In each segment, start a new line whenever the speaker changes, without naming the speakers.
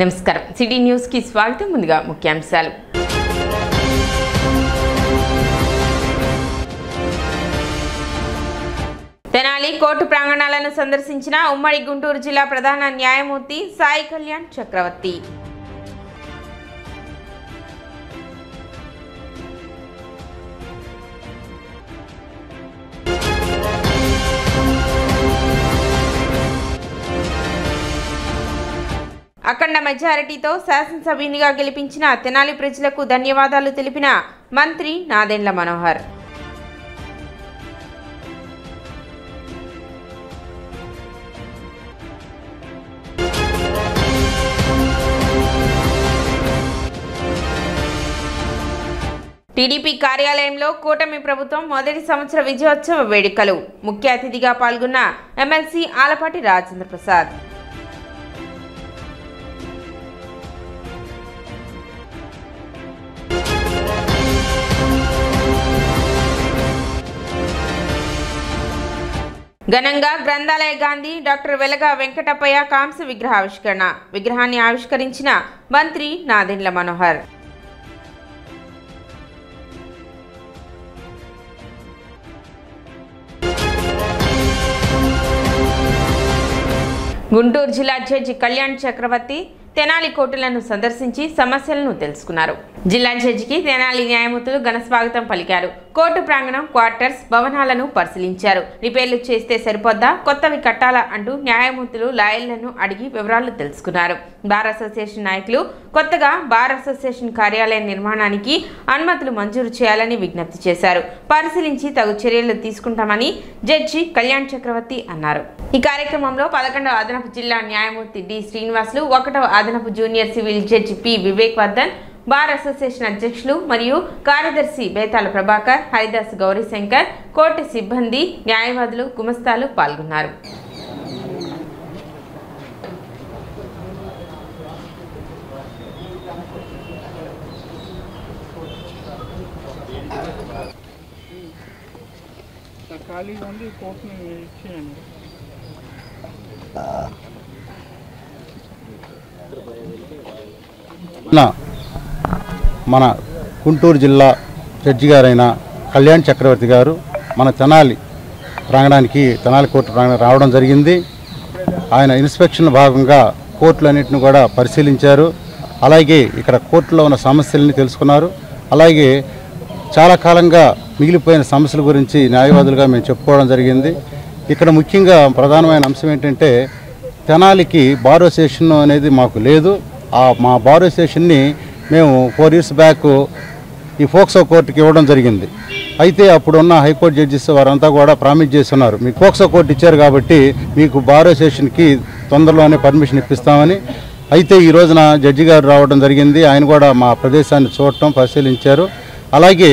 నమస్కారం city news కి స్వాగతం ముందుగా ముఖ్యాంశాలు తెనాలి కోర్టు ప్రాంగణాలను సందర్శించిన ఉమ్మడి గుంటూరు జిల్లా ప్రధాన న్యాయమూర్తి సాయి కళ్యాణ్ చక్రవర్తి అఖండ మెజారిటీతో శాసనసభ్యునిగా గెలిపించిన తెనాలి ప్రజలకు ధన్యవాదాలు తెలిపిన మంత్రి నాదెండ్ల మనోహర్ టీడీపీ కార్యాలయంలో కూటమి ప్రభుత్వం మొదటి సంవత్సర విజయోత్సవ వేడుకలు ముఖ్య అతిథిగా పాల్గొన్న ఎమ్మెల్సీ ఆలపాటి రాజేంద్ర ప్రసాద్ ఘనంగా గ్రంథాలయ గాంధీ డాక్టర్ వెలగ వెంకటప్పయ్య కాంస్య విగ్రహావిష్కరణ విగ్రహాన్ని ఆవిష్కరించిన మంత్రి నాదెండ్ల మనోహర్ గుంటూరు జిల్లా జడ్జి కళ్యాణ్ చక్రవర్తి తెనాలి కోర్టులను సందర్శించి సమస్యలను తెలుసుకున్నారు. జిల్లా జడ్జికి తెనాలి న్యాయమూర్తులు ఘన స్వాగతం పలికారు. కోర్టు ప్రాంగణం, క్వార్టర్స్, భవనాలను పరిశీలించారు. రిపేర్లు చేస్తే సరిపోద్దా, కొత్తవి కట్టాలా అంటూ న్యాయమూర్తులు లాయర్లను అడిగి వివరాలు తెలుసుకున్నారు. బార్ అసోసియేషన్ నాయకులు కొత్తగా బార్ అసోసియేషన్ కార్యాలయ నిర్మాణానికి అనుమతులు మంజూరు చేయాలని విజ్ఞప్తి చేశారు. పరిశీలించి తగు చర్యలు తీసుకుంటామని జడ్జి కళ్యాణ్ చక్రవర్తి అన్నారు. ఈ కార్యక్రమంలో 11వ అదనపు జిల్లా న్యాయమూర్తి డి శ్రీనివాసులు, 1వ అదనపు junior civil judge P Vivek Vardhan, bar association అధ్యక్షులు మరియు కార్యదర్శి బేతాల ప్రభాకర్, హరిదాస్ గౌరీశంకర్, కోర్టు సిబ్బంది, న్యాయవాదులు, గుమస్తాలు పాల్గొన్నారు.
మన గుంటూరు జిల్లా జడ్జి గారైన కళ్యాణ్ చక్రవర్తి గారు మన తెనాలి ప్రాంగణానికి, తెనాలి కోర్టు ప్రాంగణం రావడం జరిగింది. ఆయన ఇన్స్పెక్షన్ భాగంగా కోర్టులన్నింటిని కూడా పరిశీలించారు. అలాగే ఇక్కడ కోర్టులో ఉన్న సమస్యలని తెలుసుకున్నారు. అలాగే చాలా కాలంగా మిగిలిపోయిన సమస్యల గురించి న్యాయవాదులుగా మేము చెప్పుకోవడం జరిగింది. ఇక్కడ ముఖ్యంగా ప్రధానమైన అంశం ఏంటంటే, తెనాలికి బార్ అసోసియేషన్ అనేది మాకు లేదు. మా బార్ అసోసియేషన్ని మేము 4 years బ్యాక్ ఈ ఫోక్సో కోర్టుకి ఇవ్వడం జరిగింది. అయితే అప్పుడున్న హైకోర్టు జడ్జిస్ వారంతా కూడా ప్రామిస్ చేస్తున్నారు, మీకు ఫోక్సో కోర్టు ఇచ్చారు కాబట్టి మీకు బార్ అసోసియేషన్కి తొందరలోనే పర్మిషన్ ఇప్పిస్తామని. అయితే ఈ రోజున జడ్జి గారు రావడం జరిగింది. ఆయన కూడా మా ప్రదేశాన్ని చూడటం, పరిశీలించారు. అలాగే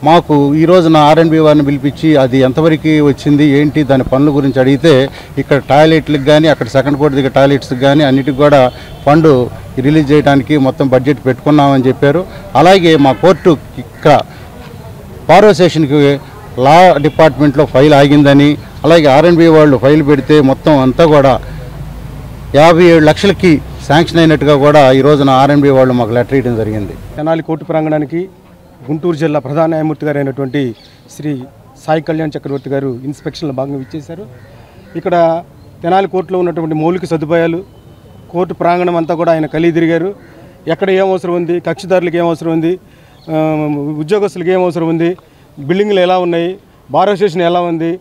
మాకు ఈ రోజున R&B వారిని పిలిపించి అది ఎంతవరకు వచ్చింది ఏంటి దాని పనుల గురించి అడిగితే, ఇక్కడ టాయిలెట్లకు కానీ, అక్కడ సెకండ్ కోర్టు దగ్గర టాయిలెట్స్కి కానీ అన్నిటికి కూడా ఫండ్ రిలీజ్ చేయడానికి మొత్తం బడ్జెట్ పెట్టుకున్నామని చెప్పారు. అలాగే మా కోర్టు ఇక్కడ బార్ అసోసియేషన్కి లా డిపార్ట్మెంట్లో ఫైల్ ఆగిందని, అలాగే R&B వాళ్ళు ఫైల్ పెడితే మొత్తం అంతా కూడా 57 లక్షలకి శాంక్షన్ అయినట్టుగా కూడా ఈ రోజున R&B వాళ్ళు మాకు లెటర్ ఇవ్వడం జరిగింది.
తెనాలి కోర్టు ప్రాంగణానికి గుంటూరు జిల్లా ప్రధాన న్యాయమూర్తి గారు అయినటువంటి శ్రీ సాయి కళ్యాణ్ చక్రవర్తి గారు ఇన్స్పెక్షన్లో భాగంగా ఇచ్చేశారు. ఇక్కడ తెనాలి కోర్టులో ఉన్నటువంటి మౌలిక సదుపాయాలు, కోర్టు ప్రాంగణం అంతా కూడా ఆయన కలిగి తిరిగారు. ఎక్కడ ఏం అవసరం ఉంది, కక్షిదారులకు ఏం అవసరం ఉంది, ఉద్యోగస్తులకు ఏం అవసరం ఉంది, బిల్డింగ్లు ఎలా ఉన్నాయి, బార్ అసోసియేషన్ ఎలా ఉంది,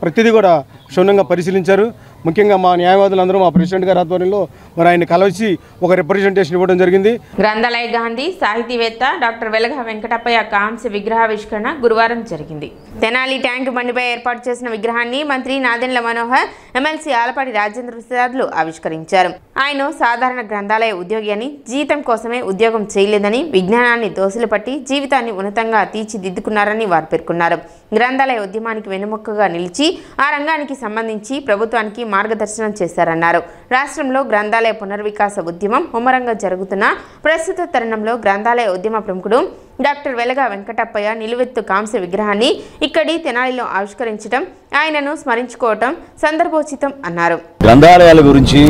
ప్రతిదీ కూడా క్షుణ్ణంగా పరిశీలించారు. ముఖ్యంగా మా న్యాయవాదులందరూ మా ప్రెసిడెంట్ గారి ఆధ్వర్యంలో మరి ఆయన కలిసి ఒక రిప్రజెంటేషన్ ఇవ్వడం జరిగింది.
గ్రంథాలయ గాంధీ సాహితీవేత్త డాక్టర్ వెలగ వెంకటప్పయ్య కాంస్య విగ్రహావిష్కరణ గురువారం జరిగింది. తెనాలి ట్యాంక్ బండిపై ఏర్పాటు చేసిన విగ్రహాన్ని మంత్రి నాదెండ్ల మనోహర్, ఎమ్మెల్సీ ఆలపాటి రాజేంద్ర ప్రసాద్లు ఆవిష్కరించారు. ఆయన సాధారణ గ్రంథాలయ ఉద్యోగి అని, జీతం కోసమే ఉద్యోగం చేయలేదని, విజ్ఞానాన్ని దోసులు పట్టి జీవితాన్ని ఉన్నతంగా తీర్చిదిద్దుకున్నారని వారు పేర్కొన్నారు. గ్రంథాలయ ఉద్యమానికి వెన్నుముక్కగా నిలిచి ఆ రంగానికి సంబంధించి ప్రభుత్వానికి మార్గదర్శనం చేశారన్నారు. రాష్ట్రంలో గ్రంథాలయ పునర్వికాస ఉద్యమం ముమ్మరంగా జరుగుతున్న ప్రస్తుత తరుణంలో గ్రంథాలయ ఉద్యమ ప్రముఖుడు డాక్టర్ వెలగ వెంకటప్పయ్య నిలువెత్తు కాంస్య విగ్రహాన్ని ఇక్కడి తెనాలిలో ఆవిష్కరించడం, ఆయనను స్మరించుకోవటం సందర్భోచితం అన్నారు.
గ్రంథాలయాల గురించి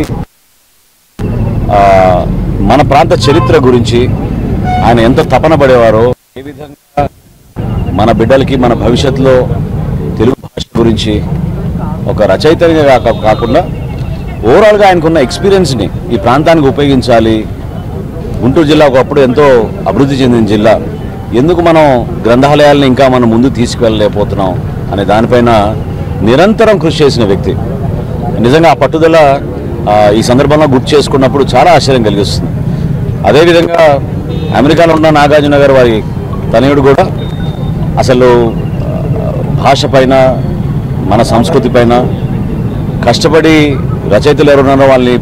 మన ప్రాంత చరిత్ర గురించి ఆయన ఎంత తపన పడేవారో, ఏ విధంగా మన బిడ్డలకి మన భవిష్యత్తులో తెలుగు భాష గురించి ఒక రచయితగా కాకుండా ఓవరాల్గా ఆయనకున్న ఎక్స్పీరియన్స్ని ఈ ప్రాంతానికి ఉపయోగించాలి. గుంటూరు జిల్లా ఒకప్పుడు ఎంతో అభివృద్ధి చెందిన జిల్లా, ఎందుకు మనం గ్రంథాలయాలను ఇంకా మనం ముందు తీసుకువెళ్ళలేకపోతున్నాం అనే దానిపైన నిరంతరం కృషి చేసిన వ్యక్తి. నిజంగా ఆ పట్టుదల ఈ సందర్భంలో గుర్తు చేసుకున్నప్పుడు చాలా ఆశ్చర్యం కలిగిస్తుంది. అదేవిధంగా అమెరికాలో ఉన్న నాగార్జున గారు వారి తనయుడు కూడా అసలు భాష పైన మన సంస్కృతి పైన కష్టపడి రచయితలు ఎవరున్నారో వాళ్ళని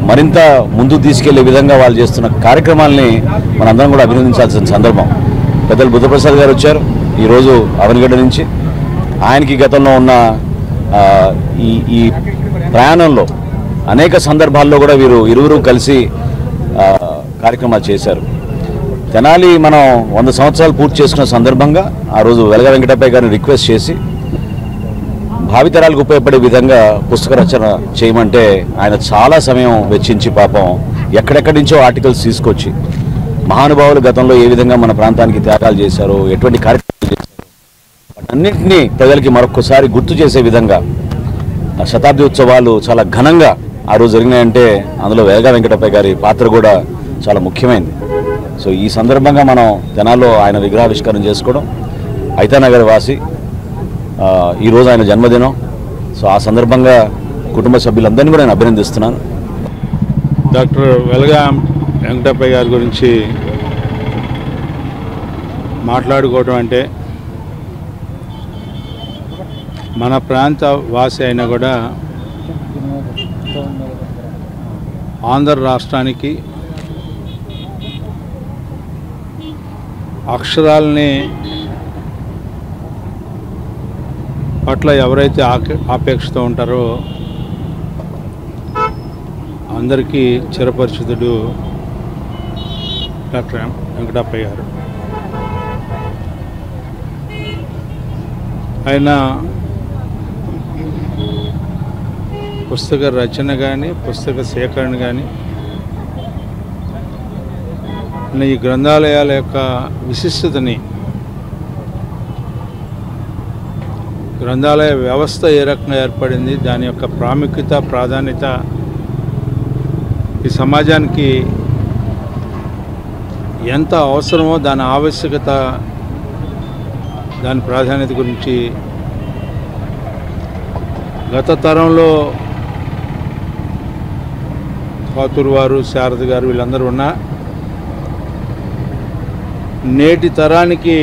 మరింత ముందుకు తీసుకెళ్లే విధంగా వాళ్ళు చేస్తున్న కార్యక్రమాలని మనందరం కూడా అభినందించాల్సిన సందర్భం. పెద్దలు బుద్ధప్రసాద్ గారు వచ్చారు ఈరోజు అవనిగడ్డ నుంచి. ఆయనకి గతంలో ఉన్న ఈ ప్రయాణంలో అనేక సందర్భాల్లో కూడా వీరు ఇరువురు కలిసి కార్యక్రమాలు చేశారు. తెనాలి మనం 100 సంవత్సరాలు పూర్తి చేసుకున్న సందర్భంగా ఆ రోజు వెలగ వెంకటప్పయ్య గారిని రిక్వెస్ట్ చేసి భావితరాలకు ఉపయోగపడే విధంగా పుస్తక రచన చేయమంటే ఆయన చాలా సమయం వెచ్చించి పాపం ఎక్కడెక్కడి నుంచో ఆర్టికల్స్ తీసుకొచ్చి మహానుభావులు గతంలో ఏ విధంగా మన ప్రాంతానికి త్యాగాలు చేశారో, ఎటువంటి కార్యక్రమాలు చేశారో వాటన్నింటినీ ప్రజలకి మరొకసారి గుర్తు చేసే విధంగా శతాబ్ది ఉత్సవాలు చాలా ఘనంగా ఆ రోజు జరిగినాయంటే అందులో వెలగ వెంకటప్పయ్య గారి పాత్ర కూడా చాలా ముఖ్యమైనది. సో ఈ సందర్భంగా మనం తెనాల్లో ఆయన విగ్రహావిష్కరణ చేసుకోవడం, ఐతానగర్ వాసి ఈరోజు ఆయన జన్మదినం. సో ఆ సందర్భంగా కుటుంబ సభ్యులందరినీ కూడా నేను అభినందిస్తున్నాను.
డాక్టర్ వెలగ వెంకటప్పయ్య గారి గురించి మాట్లాడుకోవడం అంటే మన ప్రాంత వాసి అయినా కూడా ఆంధ్ర రాష్ట్రానికి అక్షరాలని పట్ల ఎవరైతే ఆపేక్షతో ఉంటారో అందరికీ చిరపరిచితుడు డాక్టర్ వెంకటప్పయ్య గారు. ఆయన పుస్తక రచన కానీ పుస్తక సేకరణ కానీ ఈ గ్రంథాలయాల యొక్క విశిష్టతని, గ్రంథాలయ వ్యవస్థ ఏ రకంగా ఏర్పడింది, దాని యొక్క ప్రాముఖ్యత ప్రాధాన్యత ఈ సమాజానికి ఎంత అవసరమో దాని ఆవశ్యకత దాని ప్రాధాన్యత గురించి గత తరంలో పాతూరు వారు, శారద గారు వీళ్ళందరూ ఉన్నా నేటి తరానికి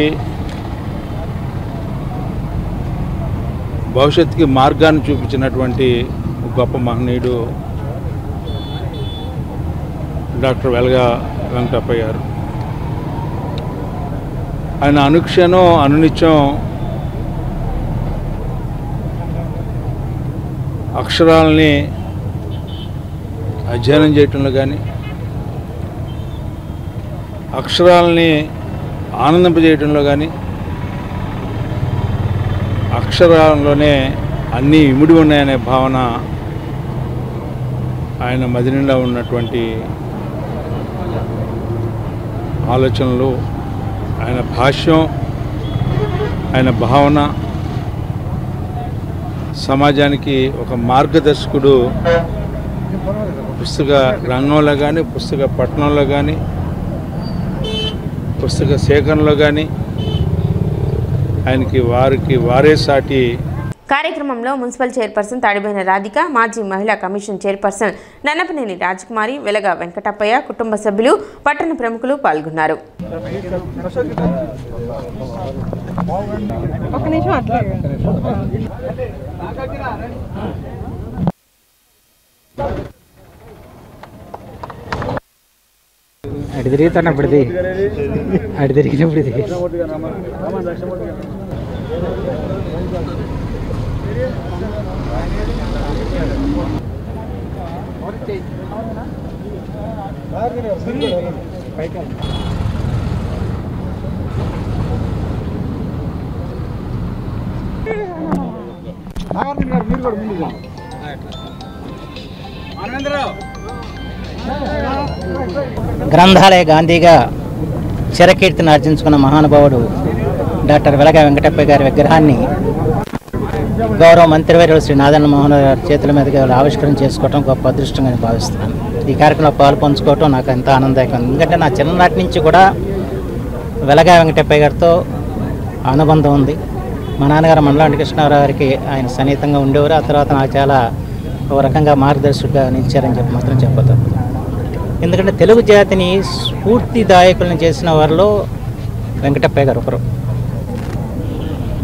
భవిష్యత్తుకి మార్గాన్ని చూపించినటువంటి గొప్ప మహనీయుడు డాక్టర్ వెలగ వెంకటప్పయ్య గారు. ఆయన అనుక్షణం అనునిత్యం అక్షరాలని అధ్యయనం చేయటంలో కానీ, అక్షరాలని ఆనందింపజేయటంలో కానీ, అక్షరాల్లోనే అన్నీ ఇమిడి ఉన్నాయనే భావన ఆయన మది నిండా ఉన్నటువంటి ఆలోచనలు, ఆయన భాష్యం, ఆయన భావన సమాజానికి ఒక మార్గదర్శకుడు. పుస్తక రంగంలో కానీ, పుస్తక పఠనంలో కానీ, పుస్తక సేకరణలో కానీ ఆయనకి వారే సాటి.
కార్యక్రమంలో మున్సిపల్ చైర్పర్సన్ తాడిబోయిన రాధిక, మాజీ మహిళా కమిషన్ చైర్పర్సన్ నన్నపనేని రాజకుమారి, వెలగ వెంకటప్పయ్య, కుటుంబ సభ్యులు, పట్టణ ప్రముఖులు పాల్గొన్నారు.
అటు తిరుగుతున్నప్పుడు అటు తిరిగినప్పుడు
మీరు కూడా ముందుగా
గ్రంథాలయ గాంధీగా చిరకీర్తిని ఆర్జించుకున్న మహానుభావుడు డాక్టర్ వెలగా వెంకటప్పయ్య గారి విగ్రహాన్ని గౌరవ మంత్రివర్యులు శ్రీ నాదన్న మోహన్ గారి చేతుల మీదుగా ఆవిష్కరణ చేసుకోవడం గొప్ప అదృష్టంగా భావిస్తున్నాను. ఈ కార్యక్రమంలో పాల్పంచుకోవటం నాకు ఎంతో ఆనందదాయకం. ఎందుకంటే నా చిన్ననాటి నుంచి కూడా వెలగా వెంకటప్పయ్య గారితో అనుబంధం ఉంది. మా నాన్నగారు మండలాంటి కృష్ణారావు గారికి ఆయన సన్నిహితంగా ఉండేవారు. ఆ తర్వాత నాకు చాలా ఒక రకంగా మార్గదర్శకుగా నిలిచారని చెప్పి మాత్రం చెప్పదు. ఎందుకంటే తెలుగు జాతిని స్ఫూర్తిదాయకులను చేసిన వారిలో వెంకటప్పయ్య గారు ఒకరు.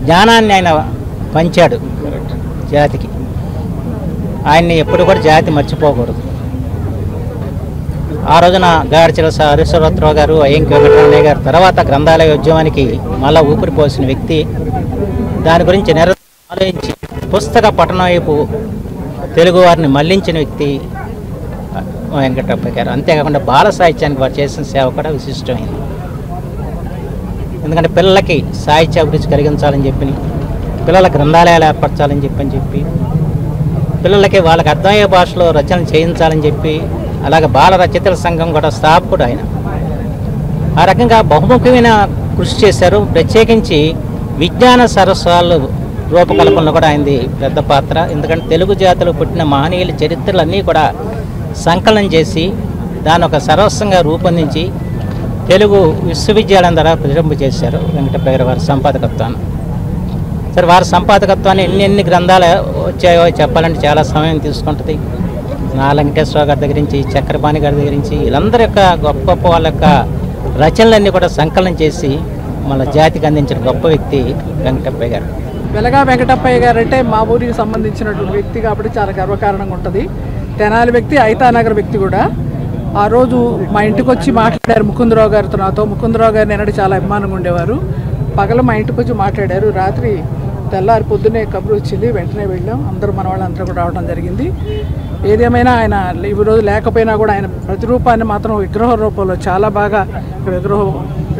జ్ఞానాన్ని ఆయన పంచాడు జాతికి. ఆయన్ని ఎప్పుడు కూడా జాతి మర్చిపోకూడదు. ఆ రోజున గాడిచెల హరీశ్వరరావు గారు, అయ్యంకి వెంకటరమణయ్య గారు తర్వాత గ్రంథాలయ ఉద్యమానికి మళ్ళా ఊపిరి పోసిన వ్యక్తి. దాని గురించి ఆలోచించి పుస్తక పఠనం వైపు తెలుగు వారిని మళ్లించిన వ్యక్తి వెంకటప్పయ్య గారు. అంతేకాకుండా బాల సాహిత్యానికి వారు చేసిన సేవ కూడా విశిష్టమైంది. ఎందుకంటే పిల్లలకి సాహిత్య అభిరుచి కలిగించాలని చెప్పి, పిల్లల గ్రంథాలయాలు ఏర్పరచాలని చెప్పి, పిల్లలకి వాళ్ళకి అర్థమయ్యే భాషలో రచనలు చేయించాలని చెప్పి, అలాగే బాల రచయితల సంఘం కూడా స్థాపకుడు ఆయన. ఆ రకంగా బహుముఖమైన కృషి చేశారు. ప్రత్యేకించి విజ్ఞాన సరస్వాలు రూపకల్పనలో కూడా ఆయనది పెద్ద పాత్ర. ఎందుకంటే తెలుగు జాతిలో పుట్టిన మహనీయుల చరిత్రలన్నీ కూడా సంకలనం చేసి దాన్ని ఒక సర్వస్వంగా రూపొందించి తెలుగు విశ్వవిద్యాలయం ద్వారా ప్రచురింపజేశారు వెంకటప్పయ్య వారి సంపాదకత్వాన్ని. సరే, వారి సంపాదకత్వాన్ని ఎన్ని గ్రంథాలు వచ్చాయో చెప్పాలంటే చాలా సమయం తీసుకుంటుంది. వెంకటేశ్వర గారి దగ్గర నుంచి, చక్రపాణి గారి దగ్గర నుంచి, వీళ్ళందరి యొక్క గొప్ప గొప్ప వాళ్ళ యొక్క రచనలన్నీ కూడా సంకలనం చేసి మన జాతికి అందించిన గొప్ప వ్యక్తి వెంకటప్పయ్య గారు.
వెలగా వెంకటప్పయ్య గారు అంటే మా ఊరికి సంబంధించినటువంటి వ్యక్తి కాబట్టి చాలా గర్వకారణంగా ఉంటుంది. తెనాలి వ్యక్తి, ఐతానగర్ వ్యక్తి కూడా. ఆ రోజు మా ఇంటికి వచ్చి మాట్లాడారు ముకుందరావు గారితో. నాతో ముకుందరావు గారిని ఎన్నడూ చాలా అభిమానంగా ఉండేవారు. పగల మా ఇంటికి వచ్చి మాట్లాడారు. రాత్రి తెల్లారి పొద్దున్నే కబురు వచ్చింది. వెంటనే వెళ్ళాం. అందరూ మన వాళ్ళందరూ కూడా రావడం జరిగింది. ఏదేమైనా ఆయన ఈ రోజు లేకపోయినా కూడా ఆయన ప్రతిరూపాన్ని మాత్రం విగ్రహ రూపంలో చాలా బాగా విగ్రహం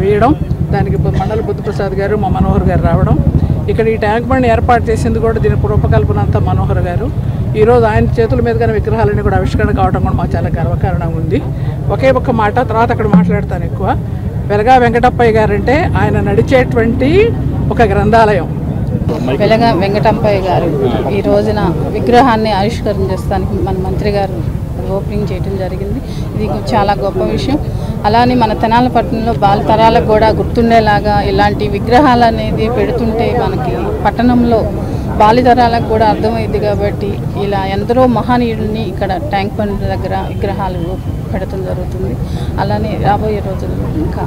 వేయడం, దానికి మండల బుద్ధప్రసాద్ గారు, మా మనోహర్ గారు రావడం, ఇక్కడ ఈ ట్యాంక్ బండ్ ఏర్పాటు చేసింది కూడా దీని రూపకల్పన అంతా మనోహర్ గారు. ఈరోజు ఆయన చేతుల మీదుగానే విగ్రహాలన్నీ కూడా ఆవిష్కరణ కావడం కూడా మాకు చాలా గర్వకారణంగా ఉంది. ఒకే ఒక్క మాట తర్వాత అక్కడ మాట్లాడతాను ఎక్కువ. వెలగా వెంకటప్పయ్య గారు అంటే ఆయన నడిచేటువంటి ఒక గ్రంథాలయం.
వెలగా వెంకటప్పయ్య గారు ఈ రోజున విగ్రహాన్ని ఆవిష్కరణ చేస్తానికి మన మంత్రి గారు ఓపెనింగ్ చేయడం జరిగింది. ఇది చాలా గొప్ప విషయం. అలానే మన తెనాలి పట్టణంలో బాలతరాలకు కూడా గుర్తుండేలాగా ఇలాంటి విగ్రహాలు అనేది పెడుతుంటే మనకి పట్టణంలో బాలితరాలకు కూడా అర్థమైంది. కాబట్టి ఇలా ఎందరో మహనీయుల్ని ఇక్కడ ట్యాంక్ బండ్ దగ్గర విగ్రహాలు పెడతాం జరుగుతుంది. అలానే రాబోయే రోజుల్లో ఇంకా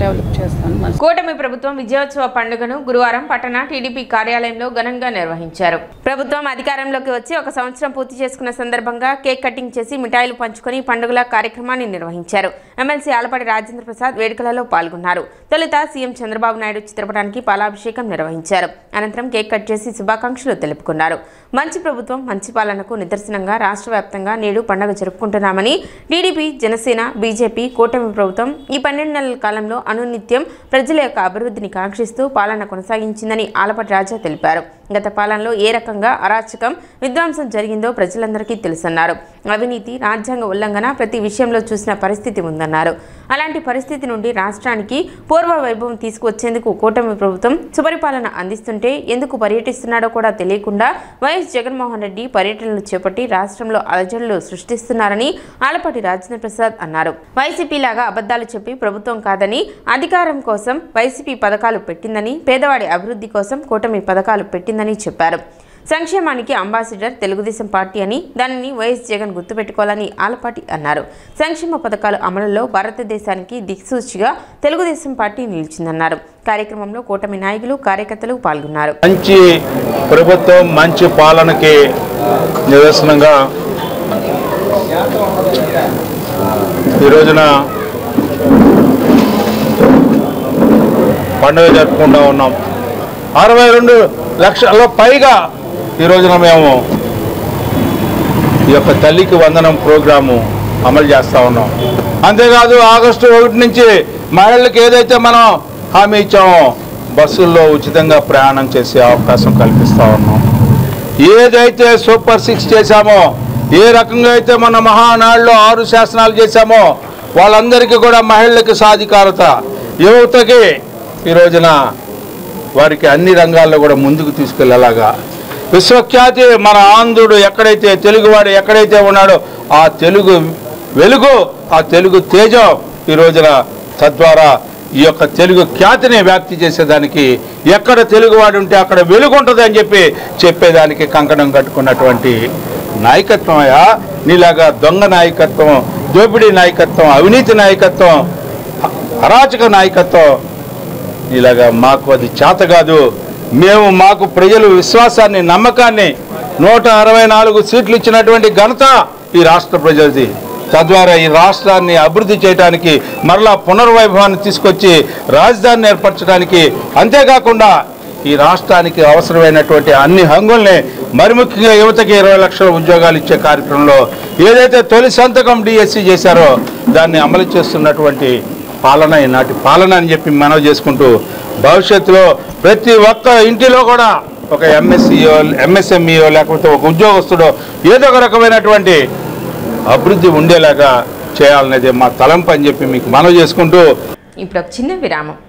డెవలప్ చేస్తాను.
కూటమి ప్రభుత్వం విజయోత్సవ పండుగను గురువారం పట్టణ టీడీపీ కార్యాలయంలో ఘనంగా నిర్వహించారు. ప్రభుత్వం అధికారంలోకి వచ్చి 1 సంవత్సరం పూర్తి చేసుకున్న సందర్భంగా కేక్ కటింగ్ చేసి మిఠాయిలు పంచుకొని పండుగల కార్యక్రమాన్ని నిర్వహించారు. ఎమ్మెల్సీ ఆలపాటి రాజేంద్ర ప్రసాద్ వేడుకలలో పాల్గొన్నారు. తొలుత సీఎం చంద్రబాబు నాయుడు చిత్రపటానికి పాలాభిషేకం నిర్వహించారు. అనంతరం కేక్ కట్ చేసి శుభాకాంక్షలు తెలుపుకున్నారు. మంచి ప్రభుత్వం, మంచి పాలనకు నిదర్శనంగా రాష్ట్ర వ్యాప్తంగా నేడు పండుగ జరుపుకుంటున్నామని టీడీపీ, జనసేన, బీజేపీ కూటమి ప్రభుత్వం ఈ 12 నెలల కాలంలో అనునిత్యం ప్రజల యొక్క అభివృద్ధిని కాంక్షిస్తూ పాలన కొనసాగించిందని ఆలపాటి రాజా తెలిపారు. గత పాలనలో ఏ రకంగా అరాచకం, విధ్వంసం జరిగిందో ప్రజలందరికీ తెలుసన్నారు. అవినీతి, రాజ్యాంగ ఉల్లంఘన ప్రతి విషయంలో చూసిన పరిస్థితి ఉందన్నారు. అలాంటి పరిస్థితి నుండి రాష్ట్రానికి పూర్వ వైభవం తీసుకువచ్చేందుకు కూటమి ప్రభుత్వం సుపరిపాలన అందిస్తుంటే ఎందుకు పర్యటిస్తున్నాడో కూడా తెలియకుండా వైఎస్ జగన్మోహన్ రెడ్డి పర్యటనలు చేపట్టి రాష్ట్రంలో అలజడులు సృష్టిస్తున్నారని ఆలపాటి రాజేంద్ర ప్రసాద్ అన్నారు. వైసీపీ లాగా అబద్ధాలు చెప్పి ప్రభుత్వం కాదని, అధికారం కోసం వైసీపీ పథకాలు పెట్టిందని, పేదవాడి అభివృద్ధి కోసం కూటమి పథకాలు పెట్టిందని చెప్పారు. సంక్షేమానికి అంబాసిడర్ తెలుగుదేశం పార్టీ అని, దానిని వైఎస్ జగన్ గుర్తుపెట్టుకోవాలని ఆలపాటి అన్నారు. సంక్షేమ పథకాల అమలులో భారతదేశానికి దిక్సూచిగా తెలుగుదేశం పార్టీ నిలిచిందన్నారు. కార్యక్రమంలో కూటమి నాయకులు, కార్యకర్తలు పాల్గొన్నారు.
మంచి ప్రభుత్వం, మంచి పాలనకి నిదర్శనంగా ఈ రోజున పండుగ జరుపుకుంటూ ఉన్నాం. 62 లక్షల పైగా ఈ రోజున మేము ఈ యొక్క తల్లికి వందనం ప్రోగ్రాము అమలు చేస్తూ ఉన్నాం. అంతేకాదు ఆగస్టు 1 నుంచి మహిళలకు ఏదైతే మనం హామీ ఇచ్చామో బస్సుల్లో ఉచితంగా ప్రయాణం చేసే అవకాశం కల్పిస్తూ ఉన్నాం. ఏదైతే సూపర్ 6 చేశామో, ఏ రకంగా అయితే మన మహానాడులో 6 శాసనాలు చేశామో వాళ్ళందరికీ కూడా మహిళలకు సాధికారత, యువతకి ఈ రోజున వారికి అన్ని రంగాల్లో కూడా ముందుకు తీసుకెళ్లేలాగా విశ్వఖ్యాతి మన ఆంధ్రుడు ఎక్కడైతే తెలుగువాడు ఎక్కడైతే ఉన్నాడో ఆ తెలుగు వెలుగు, ఆ తెలుగు తేజం ఈ రోజున తద్వారా ఈ యొక్క తెలుగు ఖ్యాతిని వ్యాప్తి చేసేదానికి ఎక్కడ తెలుగువాడు ఉంటే అక్కడ వెలుగు ఉంటుంది అని చెప్పేదానికి కంకణం కట్టుకున్నటువంటి నాయకత్వమయ్యా. నీలాగా దొంగ నాయకత్వం, దోపిడీ నాయకత్వం, అవినీతి నాయకత్వం, అరాచక నాయకత్వం ఇలాగా మాకు అది చేత కాదు. మేము మాకు ప్రజలు విశ్వాసాన్ని, నమ్మకాన్ని 164 సీట్లు ఇచ్చినటువంటి ఘనత ఈ రాష్ట్ర ప్రజలది. తద్వారా ఈ రాష్ట్రాన్ని అభివృద్ధి చేయడానికి, మరలా పునర్వైభవాన్ని తీసుకొచ్చి రాజధానిని ఏర్పరచడానికి, అంతేకాకుండా ఈ రాష్ట్రానికి అవసరమైనటువంటి అన్ని హంగుల్ని, మరి ముఖ్యంగా యువతకి 20 లక్షల ఉద్యోగాలు ఇచ్చే కార్యక్రమంలో ఏదైతే తొలి సంతకం డిఎస్సి చేశారో దాన్ని అమలు చేస్తున్నటువంటి పాలన ఈనాటి పాలన అని చెప్పి మనవి చేసుకుంటూ, భవిష్యత్తులో ప్రతి ఒక్క ఇంటిలో కూడా ఒక ఎంఎస్సీఓ, ఎంఎస్ఎంఈఓ లేకపోతే ఒక ఉద్యోగస్తుడో ఏదో ఒక రకమైనటువంటి అభివృద్ధి ఉండేలాగా చేయాలనేది మా తలంపు అని చెప్పి మీకు మనవి చేసుకుంటూ
ఇప్పుడు ఒక చిన్న విరామం.